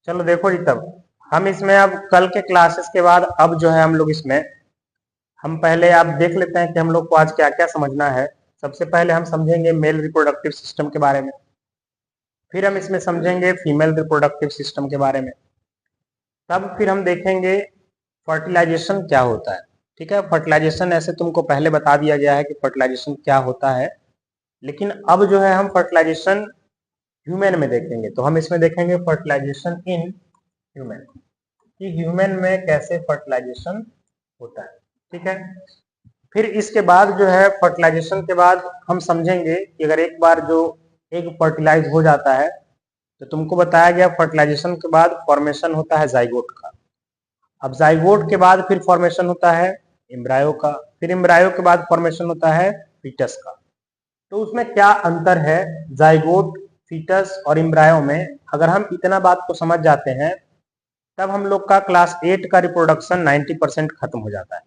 चलो देखो जी, तब हम इसमें अब कल के क्लासेस के बाद अब जो है हम लोग इसमें हम पहले आप देख लेते हैं कि हम लोग को आज क्या क्या समझना है। सबसे पहले हम समझेंगे मेल रिप्रोडक्टिव सिस्टम के बारे में, फिर हम इसमें समझेंगे फीमेल रिप्रोडक्टिव सिस्टम के बारे में, तब फिर हम देखेंगे फर्टिलाइजेशन क्या होता है। ठीक है, फर्टिलाइजेशन ऐसे तुमको पहले बता दिया गया है कि फर्टिलाइजेशन क्या होता है, लेकिन अब जो है हम फर्टिलाइजेशन ह्यूमन में देखेंगे। तो हम इसमें देखेंगे फर्टिलाइजेशन इन ह्यूमन, कि ह्यूमन में कैसे फर्टिलाइजेशन होता है। ठीक है, फिर इसके बाद जो है फर्टिलाइजेशन के बाद हम समझेंगे कि अगर एक बार जो एग फर्टिलाइज हो जाता है तो तुमको बताया गया फर्टिलाइजेशन के बाद फॉर्मेशन होता है जाइगोट का। अब जाइगोट के बाद फिर फॉर्मेशन होता है एम्ब्रायो का, फिर एम्ब्रायो के बाद फॉर्मेशन होता है फीटस का। तो उसमें क्या अंतर है जाइगोट, फीटस और एम्ब्रायो में, अगर हम इतना बात को समझ जाते हैं तब हम लोग का क्लास 8 का रिप्रोडक्शन 90% खत्म हो जाता है।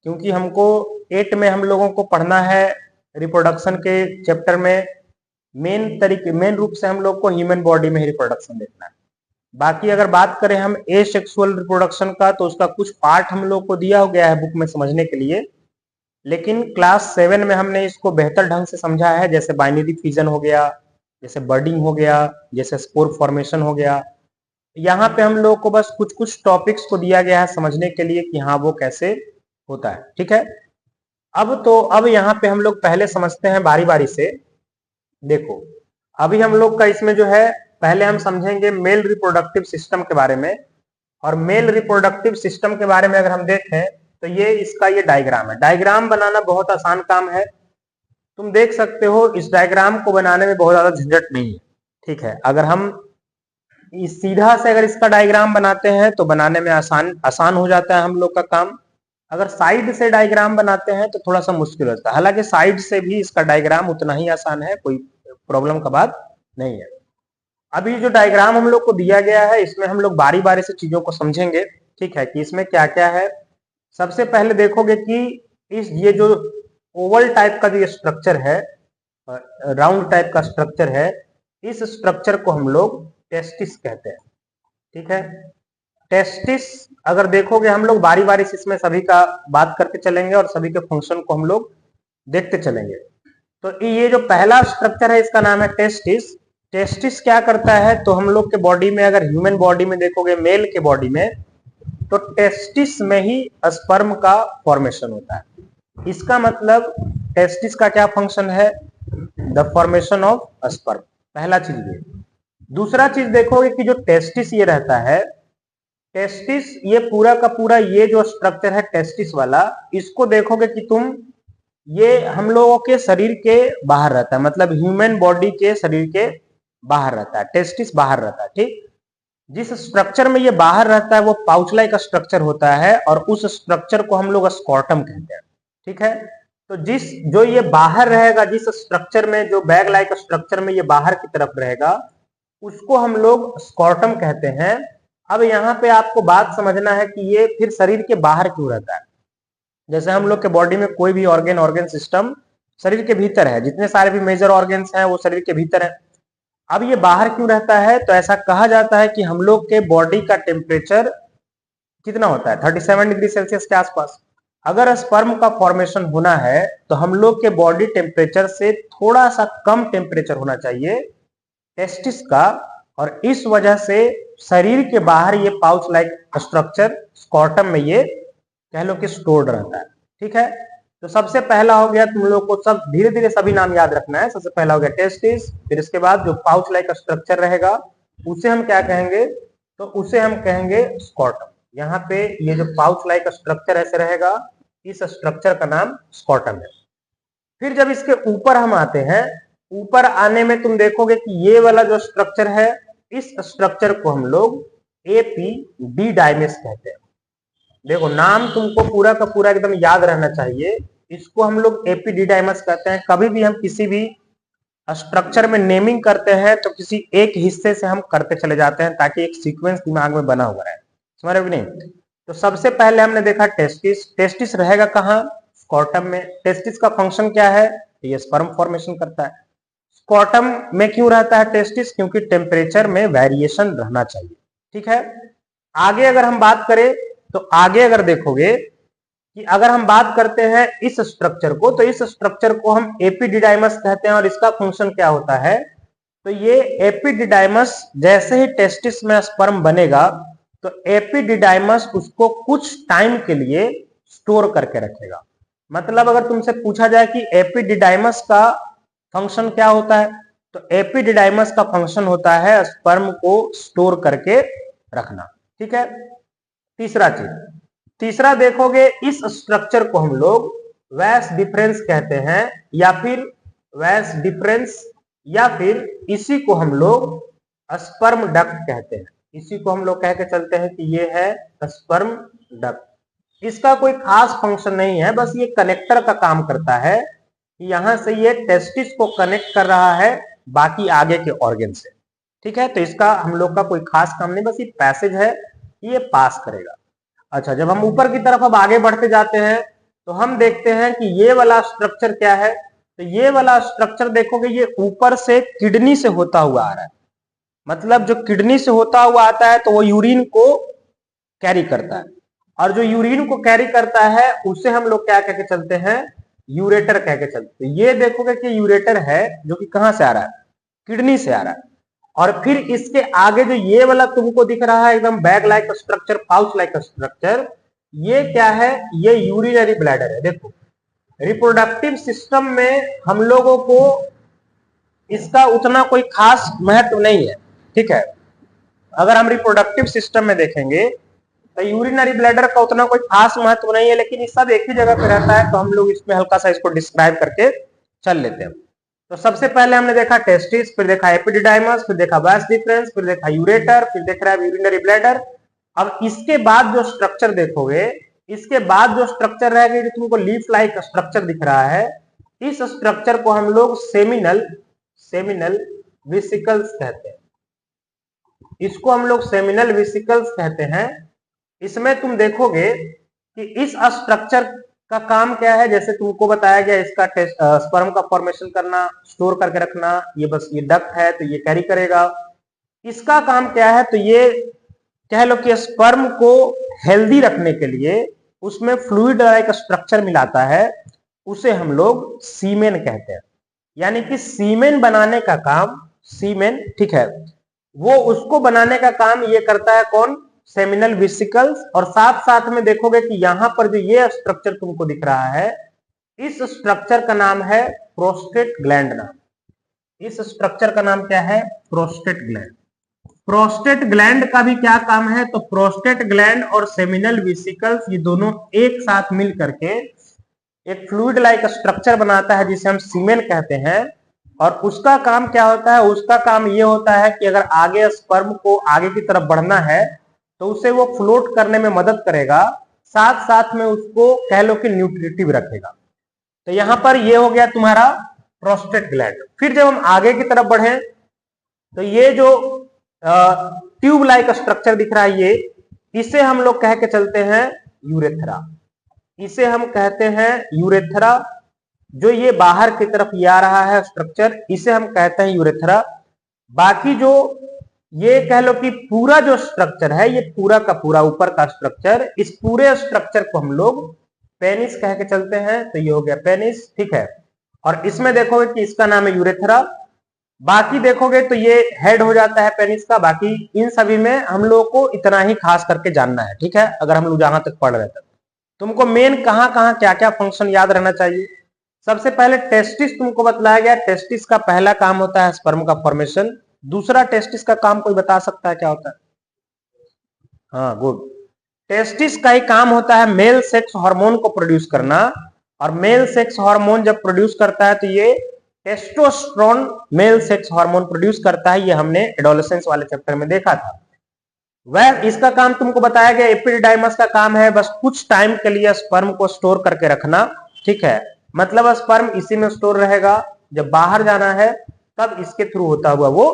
क्योंकि हमको 8 में हम लोगों को पढ़ना है रिप्रोडक्शन के चैप्टर में मेन रूप से हम लोग को ह्यूमन बॉडी में ही रिप्रोडक्शन देखना है। बाकी अगर बात करें हम एसेक्सुअल रिप्रोडक्शन का, तो उसका कुछ पार्ट हम लोग को दिया गया है बुक में समझने के लिए, लेकिन क्लास 7 में हमने इसको बेहतर ढंग से समझा है। जैसे बाइनरी फिजन हो गया, जैसे बर्डिंग हो गया, जैसे स्पोर फॉर्मेशन हो गया। यहाँ पे हम लोग को बस कुछ कुछ टॉपिक्स को दिया गया है समझने के लिए कि हाँ वो कैसे होता है। ठीक है, अब यहाँ पे हम लोग पहले समझते हैं बारी बारी से। देखो अभी हम लोग का इसमें जो है पहले हम समझेंगे मेल रिप्रोडक्टिव सिस्टम के बारे में। और मेल रिप्रोडक्टिव सिस्टम के बारे में अगर हम देखें तो ये इसका ये डायग्राम है। डायग्राम बनाना बहुत आसान काम है, तुम देख सकते हो। इस डायग्राम को बनाने में बहुत ज्यादा झंझट नहीं है। ठीक है, अगर हम इस सीधा से अगर इसका डायग्राम बनाते हैं तो बनाने में आसान हो जाता है हम लोग का काम। अगर साइड से डायग्राम बनाते हैं तो थोड़ा सा मुश्किल होता है, हालांकि साइड से भी इसका डायग्राम उतना ही आसान है, कोई प्रॉब्लम का बात नहीं है। अभी जो डायग्राम हम लोग को दिया गया है इसमें हम लोग बारी बारी से चीजों को समझेंगे। ठीक है, कि इसमें क्या क्या है। सबसे पहले देखोगे कि ये जो ओवल टाइप का जो स्ट्रक्चर है, राउंड टाइप का स्ट्रक्चर है, इस स्ट्रक्चर को हम लोग टेस्टिस कहते हैं। ठीक है, टेस्टिस अगर देखोगे हम लोग बारी बारी से इसमें सभी का बात करके चलेंगे और सभी के फंक्शन को हम लोग देखते चलेंगे। तो ये जो पहला स्ट्रक्चर है इसका नाम है टेस्टिस। टेस्टिस क्या करता है, तो हम लोग के बॉडी में अगर ह्यूमन बॉडी में देखोगे, मेल के बॉडी में, तो टेस्टिस में ही स्पर्म का फॉर्मेशन होता है। इसका मतलब टेस्टिस का क्या फंक्शन है, द फॉर्मेशन ऑफ स्पर्म, पहला चीज ये। दूसरा चीज देखोगे कि जो टेस्टिस ये रहता है, टेस्टिस ये पूरा का पूरा ये जो स्ट्रक्चर है टेस्टिस वाला, इसको देखोगे कि तुम, ये हम लोगों के शरीर के बाहर रहता है, मतलब ह्यूमन बॉडी के शरीर के बाहर रहता है, टेस्टिस बाहर रहता है। ठीक, जिस स्ट्रक्चर में ये बाहर रहता है वो पाउच लाइक स्ट्रक्चर होता है और उस स्ट्रक्चर को हम लोग स्कॉर्टम कहते हैं। ठीक है, तो जो ये बाहर रहेगा, जिस स्ट्रक्चर में, जो बैग लाइक स्ट्रक्चर में ये बाहर की तरफ रहेगा, उसको हम लोग स्कॉर्टम कहते हैं। अब यहाँ पे आपको बात समझना है कि ये फिर शरीर के बाहर क्यों रहता है। जैसे हम लोग के बॉडी में कोई भी ऑर्गन सिस्टम शरीर के भीतर है, जितने सारे भी मेजर ऑर्गन्स हैं वो शरीर के भीतर है। अब ये बाहर क्यों रहता है, तो ऐसा कहा जाता है कि हम लोग के बॉडी का टेम्परेचर कितना होता है, 37 डिग्री सेल्सियस के आसपास। अगर स्पर्म का फॉर्मेशन होना है तो हम लोग के बॉडी टेम्परेचर से थोड़ा सा कम टेम्परेचर होना चाहिए टेस्टिस का, और इस वजह से शरीर के बाहर ये पाउच लाइक स्ट्रक्चर स्कॉर्टम में ये कह लो कि स्टोर्ड रहता है। ठीक है, तो सबसे पहला हो गया, तुम लोग को सब धीरे धीरे सभी नाम याद रखना है। सबसे पहला हो गया टेस्टिस, फिर इसके बाद जो पाउच लाइक स्ट्रक्चर रहेगा उसे हम क्या कहेंगे, तो उसे हम कहेंगे स्कॉर्टम। यहाँ पे ये जो पाउच लाइक स्ट्रक्चर ऐसे रहेगा, इस स्ट्रक्चर का नाम स्कॉर्टम है। फिर जब इसके ऊपर हम आते हैं, ऊपर आने में तुम देखोगे कि ये वाला जो स्ट्रक्चर है, इस स्ट्रक्चर को हम लोग एपी डाइमेस कहते हैं। देखो नाम तुमको पूरा का पूरा एकदम याद रहना चाहिए। इसको हम लोग एपिडिडाइमस कहते हैं। कभी भी हम किसी भी स्ट्रक्चर में नेमिंग करते हैं तो किसी एक हिस्से से हम करते चले जाते हैं ताकि एक सीक्वेंस दिमाग में बना हुआ रहे, समझ रहे हो कि नहीं। तो सबसे पहले हमने देखा टेस्टिस। टेस्टिस रहेगा कहाँ, स्कॉर्टम में। टेस्टिस का फंक्शन क्या है, ये स्पर्म फॉर्मेशन करता है। स्कॉर्टम में क्यों रहता है टेस्टिस, क्योंकि टेम्परेचर में वेरिएशन रहना चाहिए। ठीक है। आगे अगर हम बात करें तो आगे अगर देखोगे कि अगर हम बात करते हैं इस स्ट्रक्चर को, तो इस स्ट्रक्चर को हम एपिडिडाइमस कहते हैं और इसका फंक्शन क्या होता है, तो ये एपिडिडाइमस जैसे ही टेस्टिस में स्पर्म बनेगा तो एपिडिडाइमस उसको कुछ टाइम के लिए स्टोर करके रखेगा। मतलब अगर तुमसे पूछा जाए कि एपिडिडाइमस का फंक्शन क्या होता है, तो एपिडिडाइमस का फंक्शन होता है स्पर्म को स्टोर करके रखना। ठीक है। तीसरा देखोगे इस स्ट्रक्चर को हम लोग वैस डिफरेंस कहते हैं, या फिर वैस डिफरेंस, या फिर इसी को हम लोग स्पर्म डक्ट कहते हैं। इसी को हम लोग कह के चलते हैं कि ये है स्पर्म डक्ट। इसका कोई खास फंक्शन नहीं है, बस ये कनेक्टर का काम करता है कि यहां से ये टेस्टिस को कनेक्ट कर रहा है बाकी आगे के ऑर्गन से। ठीक है। तो इसका हम लोग का कोई खास काम नहीं, बस ये पैसेज है, ये पास करेगा। अच्छा, जब हम ऊपर की तरफ अब आगे बढ़ते जाते हैं तो हम देखते हैं कि ये वाला स्ट्रक्चर क्या है। तो ये वाला स्ट्रक्चर देखोगे ये ऊपर से किडनी से होता हुआ आ रहा है। मतलब जो किडनी से होता हुआ आता है तो वो यूरिन को कैरी करता है, और जो यूरिन को कैरी करता है उसे हम लोग क्या कह के चलते हैं, यूरेटर कह के चलते हैं। ये देखोगे कि यूरेटर है जो कि कहां से आ रहा है, किडनी से आ रहा है। और फिर इसके आगे जो ये वाला तुमको दिख रहा है एकदम bag like structure, pouch like structure, ये क्या है, ये यूरिनरी ब्लैडर है। देखो, रिप्रोडक्टिव सिस्टम में हम लोगों को इसका उतना कोई खास महत्व नहीं है। ठीक है। अगर हम रिप्रोडक्टिव सिस्टम में देखेंगे तो यूरिनरी ब्लैडर का उतना कोई खास महत्व नहीं है, लेकिन ये सब एक ही जगह पे रहता है, तो हम लोग इसमें हल्का सा इसको डिस्क्राइब करके चल लेते हैं। तो सबसे पहले हमने देखा टेस्टिस, फिर देखा एपिडिडाइमस, फिर देखा वास डिफरेंस, फिर देखा यूरेटर, फिर देख रहा है यूरिनरी ब्लैडर। अब इसके बाद जो स्ट्रक्चर देखोगे, इसके बाद जो स्ट्रक्चर रहेगा, जो तुमको लीफ लाइक स्ट्रक्चर दिख रहा है, इस स्ट्रक्चर को हम लोग सेमिनल वेसिकल्स कहते हैं। इसको हम लोग सेमिनल वेसिकल्स कहते हैं। इसमें तुम देखोगे कि इस स्ट्रक्चर का काम क्या है, जैसे तुमको बताया गया, इसका स्पर्म का फॉर्मेशन करना, स्टोर करके रखना, ये बस ये डक्ट है तो ये कैरी करेगा। इसका काम क्या है, तो ये कह लो कि स्पर्म को हेल्दी रखने के लिए उसमें फ्लूइड लाइक स्ट्रक्चर मिलाता है, उसे हम लोग सीमेन कहते हैं। यानी कि सीमेन बनाने का काम, सीमेन, ठीक है, वो उसको बनाने का काम ये करता है कौन, सेमिनल वेसिकल्स। और साथ साथ में देखोगे कि यहां पर जो ये स्ट्रक्चर तुमको दिख रहा है, इस स्ट्रक्चर का नाम है प्रोस्टेट ग्लैंड। नाम इस स्ट्रक्चर का नाम क्या है, प्रोस्टेट ग्लैंड। प्रोस्टेट ग्लैंड का भी क्या काम है, तो प्रोस्टेट ग्लैंड और सेमिनल वेसिकल्स ये दोनों एक साथ मिल करके एक फ्लूइड लाइक स्ट्रक्चर बनाता है जिसे हम सीमेन कहते हैं। और उसका काम क्या होता है, उसका काम ये होता है कि अगर आगे स्पर्म को आगे की तरफ बढ़ना है तो उसे वो फ्लोट करने में मदद करेगा, साथ साथ में उसको कह लो कि न्यूट्रिटिव रखेगा। तो यहां पर ये हो गया तुम्हारा प्रोस्टेट ग्लैंड। फिर जब हम आगे की तरफ बढ़े तो ये जो ट्यूब लाइक स्ट्रक्चर दिख रहा है, ये इसे हम लोग कह के चलते हैं यूरेथ्रा। इसे हम कहते हैं यूरेथ्रा। जो ये बाहर की तरफ ये आ रहा है स्ट्रक्चर, इसे हम कहते हैं यूरेथ्रा। बाकी जो ये कह लो कि पूरा जो स्ट्रक्चर है, ये पूरा का पूरा ऊपर का स्ट्रक्चर, इस पूरे स्ट्रक्चर को हम लोग पेनिस कह के चलते हैं। तो ये हो गया पेनिस, ठीक है। और इसमें देखोगे कि इसका नाम है यूरेथ्रा। बाकी देखोगे तो ये हेड हो जाता है पेनिस का। बाकी इन सभी में हम लोगों को इतना ही खास करके जानना है, ठीक है। अगर हम लोग जहां तक पढ़ रहे थे, तुमको मेन कहां कहां क्या क्या फंक्शन याद रहना चाहिए। सबसे पहले टेस्टिस तुमको बतलाया गया। टेस्टिस का पहला काम होता है स्पर्म का फॉर्मेशन। दूसरा टेस्टिस का काम कोई बता सकता है क्या होता है? हाँ, गुड। टेस्टिस का ही काम होता है मेल सेक्स हार्मोन को प्रोड्यूस करना। और मेल सेक्स हार्मोन जब प्रोड्यूस करता है तो ये testosterone male sex hormone produce करता है। ये हमने एडोलेसेंस वाले चैप्टर में देखा था। वह इसका काम तुमको बताया गया। एपिडिडाइमस का काम है बस कुछ टाइम के लिए स्पर्म को स्टोर करके रखना, ठीक है। मतलब स्पर्म इसी में स्टोर रहेगा, जब बाहर जाना है तब इसके थ्रू होता हुआ वो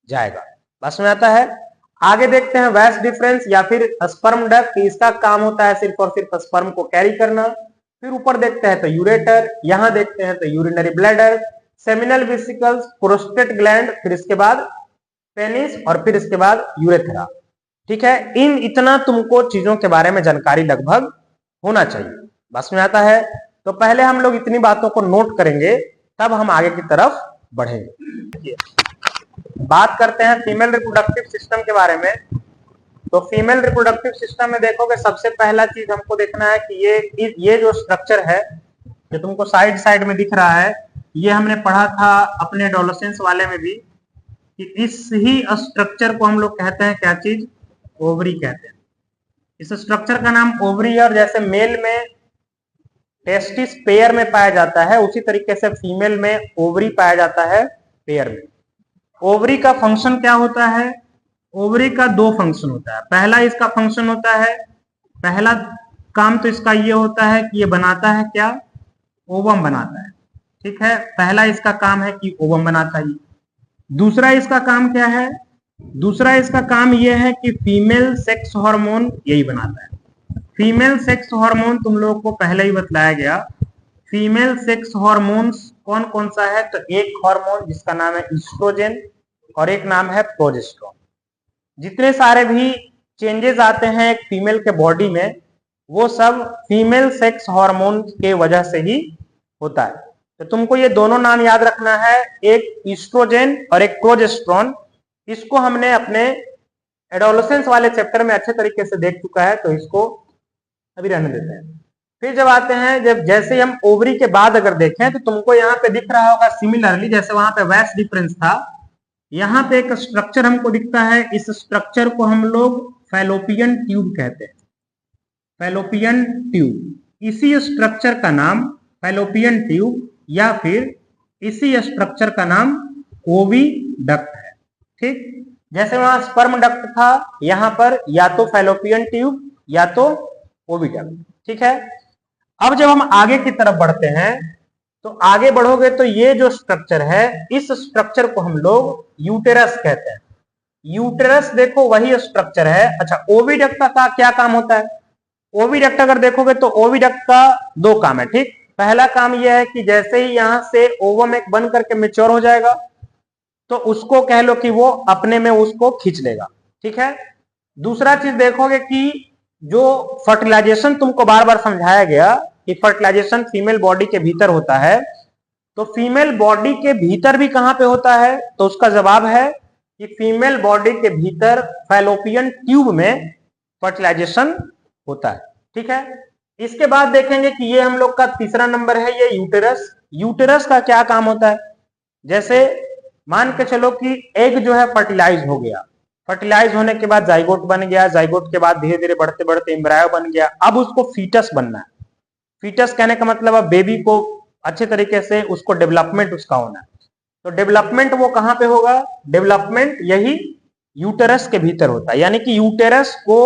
जाएगा। बस में आता है। आगे देखते हैं वैस डिफरेंस या फिर स्पर्म डक्ट। इसका काम होता है सिर्फ और सिर्फ स्पर्म को कैरी करना। फिर ऊपर देखते हैं तो यूरेटर, यहां देखते हैं तो urinary bladder, seminal vesicles, prostate gland, फिर इसके बाद पेनिस और फिर इसके बाद यूरेथ्रा। ठीक है, इन इतना तुमको चीजों के बारे में जानकारी लगभग होना चाहिए। बस में आता है? तो पहले हम लोग इतनी बातों को नोट करेंगे, तब हम आगे की तरफ बढ़ेंगे। बात करते हैं फीमेल रिप्रोडक्टिव सिस्टम के बारे में। तो फीमेल रिप्रोडक्टिव सिस्टम में देखोगे, सबसे पहला चीज हमको देखना है कि ये जो स्ट्रक्चर है, जो तुमको साइड साइड में दिख रहा है, ये हमने पढ़ा था अपने एडोलेसेंस वाले में भी, कि इस ही स्ट्रक्चर को हम लोग कहते हैं क्या चीज? ओवरी कहते हैं। इस स्ट्रक्चर का नाम ओवरी है। और जैसे मेल में टेस्टिस पेयर में पाया जाता है, उसी तरीके से फीमेल में ओवरी पाया जाता है पेयर में। ओवरी का फंक्शन क्या होता है? ओवरी का दो फंक्शन होता है। पहला इसका फंक्शन होता है, पहला काम तो इसका ये होता है कि ये बनाता है क्या? ओवम बनाता है। ठीक है, पहला इसका काम है कि ओवम बनाता है। दूसरा इसका काम क्या है? दूसरा इसका काम यह है कि फीमेल सेक्स हार्मोन यही बनाता है। फीमेल सेक्स हार्मोन तुम लोगों को पहले ही बतलाया गया। फीमेल सेक्स हार्मोन्स कौन कौन सा है? तो एक हार्मोन जिसका नाम है ईस्ट्रोजन और एक नाम है प्रोजेस्टेरोन। जितने सारे भी चेंजेस आते हैं एक फीमेल के बॉडी में, वो सब फीमेल सेक्स हार्मोन के वजह से ही होता है। तो तुमको ये दोनों नाम याद रखना है, एक ईस्ट्रोजन और एक प्रोजेस्टेरोन। इसको हमने अपने एडोलेसेंस वाले चैप्टर में अच्छे तरीके से देख चुका है, तो इसको अभी रहने देते हैं। फिर जब आते हैं, जब जैसे हम ओवरी के बाद अगर देखें, तो तुमको यहाँ पे दिख रहा होगा सिमिलरली, जैसे वहां पे वैस्ट डिफरेंस था, यहाँ पे एक स्ट्रक्चर हमको दिखता है। इस स्ट्रक्चर को हम लोग फैलोपियन ट्यूब कहते हैं। फैलोपियन ट्यूब, इसी स्ट्रक्चर का नाम फैलोपियन ट्यूब या फिर इसी स्ट्रक्चर का नाम ओविडक्ट है। ठीक, जैसे वहां स्पर्म डक्ट था, यहां पर या तो फैलोपियन ट्यूब या तो ओविडक्ट। ठीक है, अब जब हम आगे की तरफ बढ़ते हैं, तो आगे बढ़ोगे तो ये जो स्ट्रक्चर है, इस स्ट्रक्चर को हम लोग यूटेरस कहते हैं। यूटेरस देखो वही स्ट्रक्चर है। अच्छा, ओविडक्ट का क्या काम होता है? ओविडक्ट अगर देखोगे तो ओविडक्ट का दो काम है। ठीक, पहला काम यह है कि जैसे ही यहां से ओवम एक बन करके मेच्योर हो जाएगा, तो उसको कह लो कि वो अपने में उसको खींच लेगा। ठीक है, दूसरा चीज देखोगे कि जो फर्टिलाइजेशन तुमको बार बार समझाया गया कि फर्टिलाइजेशन फीमेल बॉडी के भीतर होता है, तो फीमेल बॉडी के भीतर भी कहां पे होता है? तो उसका जवाब है कि फीमेल बॉडी के भीतर फैलोपियन ट्यूब में फर्टिलाइजेशन होता है। ठीक है, इसके बाद देखेंगे कि ये हम लोग का तीसरा नंबर है, ये यूटेरस। यूटेरस का क्या काम होता है? जैसे मान के चलो कि एग जो है फर्टिलाइज हो गया, फर्टिलाइज होने के बाद जाइगोट बन गया, जाइगोट के बाद धीरे धीरे बढ़ते बढ़ते एम्ब्रायो बन गया, अब उसको फीटस बनना है। फीटस कहने का मतलब अब बेबी को अच्छे तरीके से उसको डेवलपमेंट उसका होना है। तो डेवलपमेंट वो कहां पे होगा? डेवलपमेंट यही यूटेरस के भीतर होता है। यानी कि यूटेरस को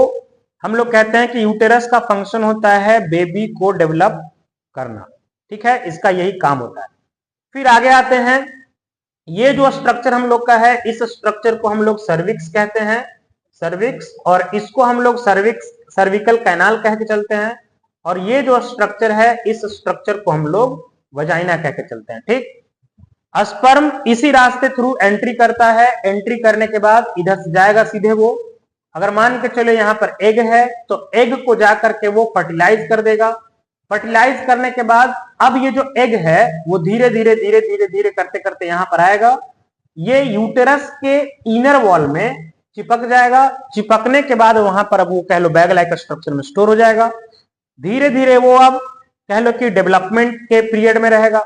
हम लोग कहते हैं कि यूटेरस का फंक्शन होता है बेबी को डेवलप करना। ठीक है, इसका यही काम होता है। फिर आगे आते हैं, ये जो स्ट्रक्चर हम लोग का है, इस स्ट्रक्चर को हम लोग सर्विक्स कहते हैं, सर्विक्स, और इसको हम लोग सर्विकल कैनाल कह के चलते हैं। और ये जो स्ट्रक्चर है, इस स्ट्रक्चर को हम लोग वजाइना कह के चलते हैं। ठीक, स्पर्म इसी रास्ते थ्रू एंट्री करता है, एंट्री करने के बाद इधर से जाएगा सीधे वो, अगर मान के चलो यहाँ पर एग है, तो एग को जाकर के वो फर्टिलाइज कर देगा। फर्टिलाइज करने के बाद अब ये जो एग है वो धीरे धीरे धीरे धीरे धीरे करते करते यहां पर आएगा, ये यूटेरस के इनर वॉल में चिपक जाएगा। चिपकने के बाद वहां पर अब वो कह लो बैग लाइक स्ट्रक्चर में स्टोर हो जाएगा। धीरे धीरे वो अब कह लो कि डेवलपमेंट के पीरियड में रहेगा।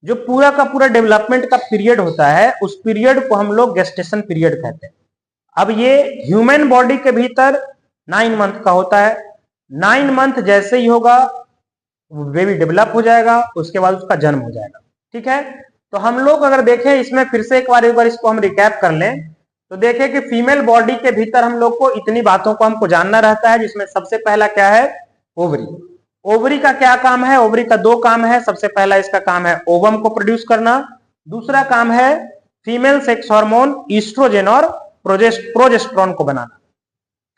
जो पूरा का पूरा डेवलपमेंट का पीरियड होता है, उस पीरियड को हम लोग गेस्टेशन पीरियड कहते हैं। अब ये ह्यूमन बॉडी के भीतर 9 मंथ का होता है। 9 मंथ जैसे ही होगा बेबी डेवलप हो जाएगा, उसके बाद उसका जन्म हो जाएगा। ठीक है, तो हम लोग अगर देखें इसमें फिर से एक बार इसको हम रिकैप कर लें, तो देखें कि फीमेल बॉडी के भीतर हम लोग को इतनी बातों को हमको जानना रहता है, जिसमें सबसे पहला क्या है? ओवरी। ओवरी का क्या काम है? ओवरी का दो काम है। सबसे पहला इसका काम है ओवम को प्रोड्यूस करना, दूसरा काम है फीमेल सेक्स हार्मोन ईस्ट्रोजन और प्रोजेस्टेरोन को बनाना।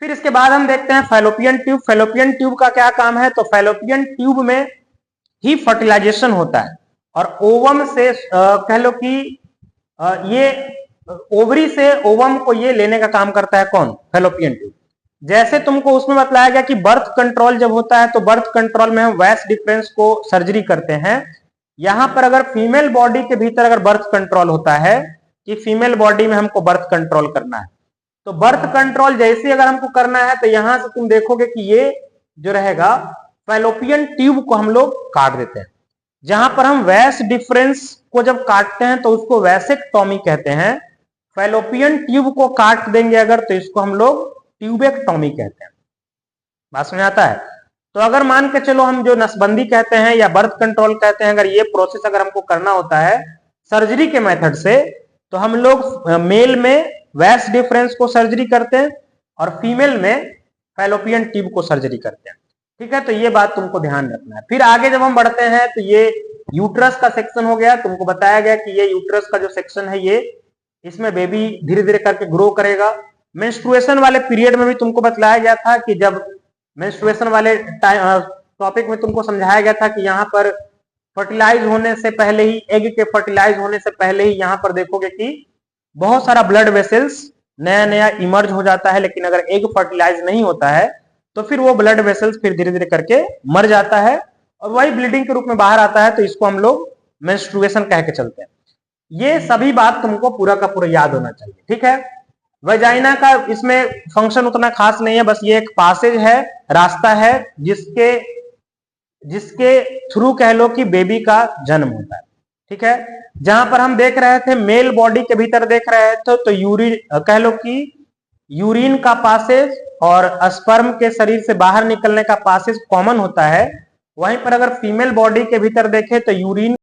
फिर इसके बाद हम देखते हैं फैलोपियन ट्यूब। फैलोपियन ट्यूब का क्या काम है? तो फैलोपियन ट्यूब में ही फर्टिलाइजेशन होता है, और ओवम से कह लो कि ये ओवरी से ओवम को ये लेने का काम करता है कौन? Fallopian tube. जैसे तुमको उसमें बतलाया गया कि बर्थ कंट्रोल जब होता है तो बर्थ कंट्रोल में हम वैस डिफरेंस को सर्जरी करते हैं। यहां पर अगर फीमेल बॉडी के भीतर अगर बर्थ कंट्रोल होता है कि फीमेल बॉडी में हमको बर्थ कंट्रोल करना है, तो बर्थ कंट्रोल जैसे अगर हमको करना है तो यहां से तुम देखोगे कि ये जो रहेगा फैलोपियन ट्यूब को हम लोग काट देते हैं। जहां पर हम वैस डिफरेंस को जब काटते हैं तो उसको वैसेक्टॉमी कहते हैं। फैलोपियन ट्यूब को काट देंगे अगर तो इसको हम लोग ट्यूबेक्टॉमी कहते हैं। बात समझ आता है? तो अगर मान के चलो हम जो नसबंदी कहते हैं या बर्थ कंट्रोल कहते हैं, अगर ये प्रोसेस अगर हमको करना होता है सर्जरी के मेथड से, तो हम लोग मेल में वैस डिफरेंस को सर्जरी करते हैं और फीमेल में फैलोपियन ट्यूब को सर्जरी करते हैं। ठीक है, तो ये बात तुमको ध्यान रखना है। फिर आगे जब हम बढ़ते हैं तो ये यूट्रस का सेक्शन हो गया। तुमको बताया गया कि ये यूट्रस का जो सेक्शन है ये इसमें बेबी धीरे धीरे करके ग्रो करेगा। मेंस्ट्रुएशन वाले पीरियड में भी तुमको बतलाया गया था कि जब मेंस्ट्रुएशन वाले टॉपिक में तुमको समझाया गया था कि यहाँ पर फर्टिलाइज होने से पहले ही, एग के फर्टिलाइज होने से पहले ही यहाँ पर देखोगे कि बहुत सारा ब्लड वेसल्स नया नया इमर्ज हो जाता है, लेकिन अगर एग फर्टिलाइज नहीं होता है तो फिर वो ब्लड वेसल्स फिर धीरे धीरे करके मर जाता है और वही ब्लीडिंग के रूप में बाहर आता है। तो इसको हम लोग मेंस्ट्रुएशन कह के चलते हैं। ये सभी बात तुमको पूरा का पूरा याद होना चाहिए। ठीक है, वजाइना का इसमें फंक्शन उतना खास नहीं है, बस ये एक पासेज है, रास्ता है जिसके थ्रू कह लो कि बेबी का जन्म होता है। ठीक है, जहां पर हम देख रहे थे मेल बॉडी के भीतर देख रहे थे तो यूरिन कह लो कि यूरिन का पासेज और स्पर्म के शरीर से बाहर निकलने का पासेज कॉमन होता है। वहीं पर अगर फीमेल बॉडी के भीतर देखें तो यूरिन